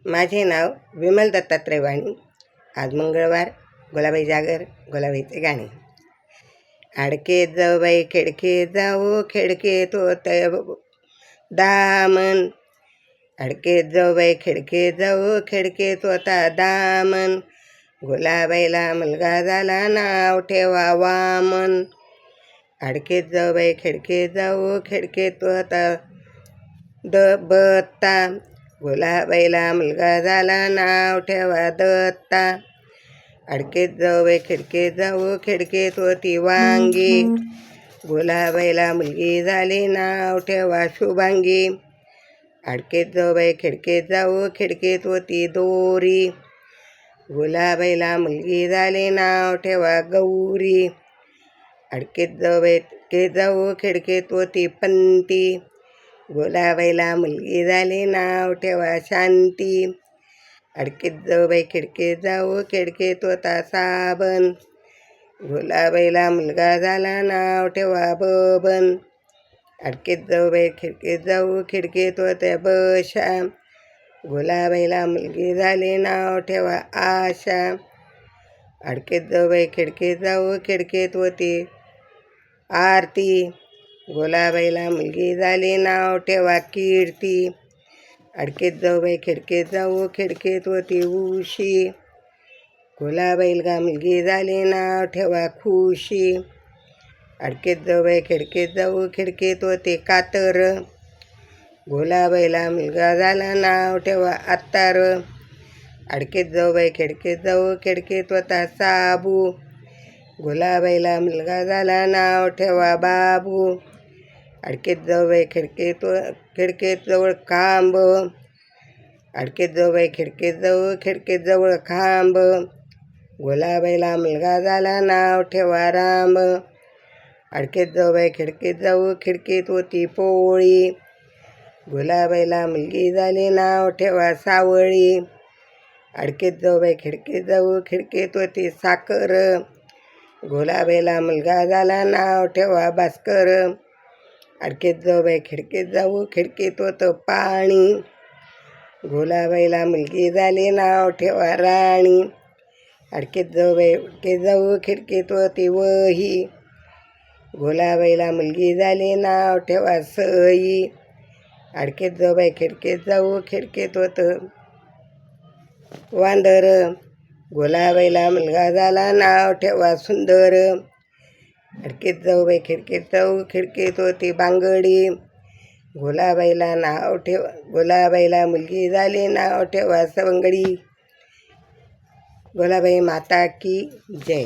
माझे नाव विमल दत्तात्रय वाणी. आज मंगळवार. गुलाबाई जागर, गुलाबाईचे गाणे. आडके जाऊ बाई खिडके जाऊ, खिडके तो दामन. आडके जाऊ बाई खिडके जाऊ, खिडके तोता दामन. गुलाबाईला मुलगा झाला, नाव ठेवा वामन. आडके जाऊ बाई खिडके जाऊ, खिडके तोता बत्ता. गुलाबाईला मुलगा झाला, नाव ठेवा दत्ता. आडकेत जाऊ बाई खिडके जाऊ, खिडके तोती वांगी. गुलाबाईला मुलगी झाली, नाव ठेवा शुभांगी. आडकेत जाऊ बाई खिडके जाऊ, खिडके तोती दोरी. गुलाबाईला मुलगी झाली, नाव ठेवा गौरी. आडकेत जाऊ बाई खिडके जाऊ, खिडके तोती पंती. गुलाबाईला मुलगी झाली, नाव ठेवा शांती. आडकेत जाऊ बाई खिडके जाऊ, खिडके तोता साबण. गुलाबाईला मुलगा झाला, नाव ठेवा बबन. आडकेत जाऊ बाई खिडके जाऊ, खिडके तोत्या बशा. गुलाबाईला मुलगी झाली, नाव ठेवा आशा. आडकेत जाऊ बाई खिडके जाऊ, खिडके तोती आरती. गुलाबाईला मुलगी झाली, नाव ठेवा कीर्ती. आडकेत जाऊ बाई खिडके जाऊ, खिडके तोती उशी. गुलाबाईला मुलगी झाली, नाव ठेवा खुशी. आडकेत जाऊ बाई खिडके जाऊ, खिडके तोते कातर. गुलाबाईला मुलगा झाला, नाव ठेवा अत्तार. आडकेत जाऊ बाई खिडके जाऊ, खिडके तोता साबू. गुलाबाईला मुलगा झाला, नाव ठेवा बाबू. आडकेत जाऊ बाई खिडके जवळ खांब. आडकेत जाऊ बाई खिडके जाऊ, खिडके जवळ खांब. गुलाबाईला मुलगा झाला, नाव ठेवा राम. आडकेत जाऊ बाई खिडके जाऊ, खिडकी तोती पोळी. गुलाबाईला मुलगी झाली, नाव ठेवा सावळी. आडकेत जाऊ बाई खिडके जाऊ, खिडकी तोती साखर. गुलाबाईला मुलगा झाला, नाव ठेवा भास्कर. आडकेत जाऊ बाई खिडके जाऊ, खिडकी तोत पाणी. गुलाबाईला मुलगी झाली, नाव ठेवा राणी. आडकेत जाऊ बाई खिडके जाऊ, खिडकी तोती वही. गुलाबाईला मुलगी झाली, नाव ठेवा सई. आडकेत जाऊ बाई खिडके जाऊ, खिडकी तोत वांदर. गुलाबाईला मुलगा झाला, नाव ठेवा सुंदर. आडकेत जाऊ बाई खिडके जाऊ, खिडकी तोती बांगडी. गुलाबाईला मुलगी झाली, नाव ठेवा सवंगडी. गुलाबाई माता की जय.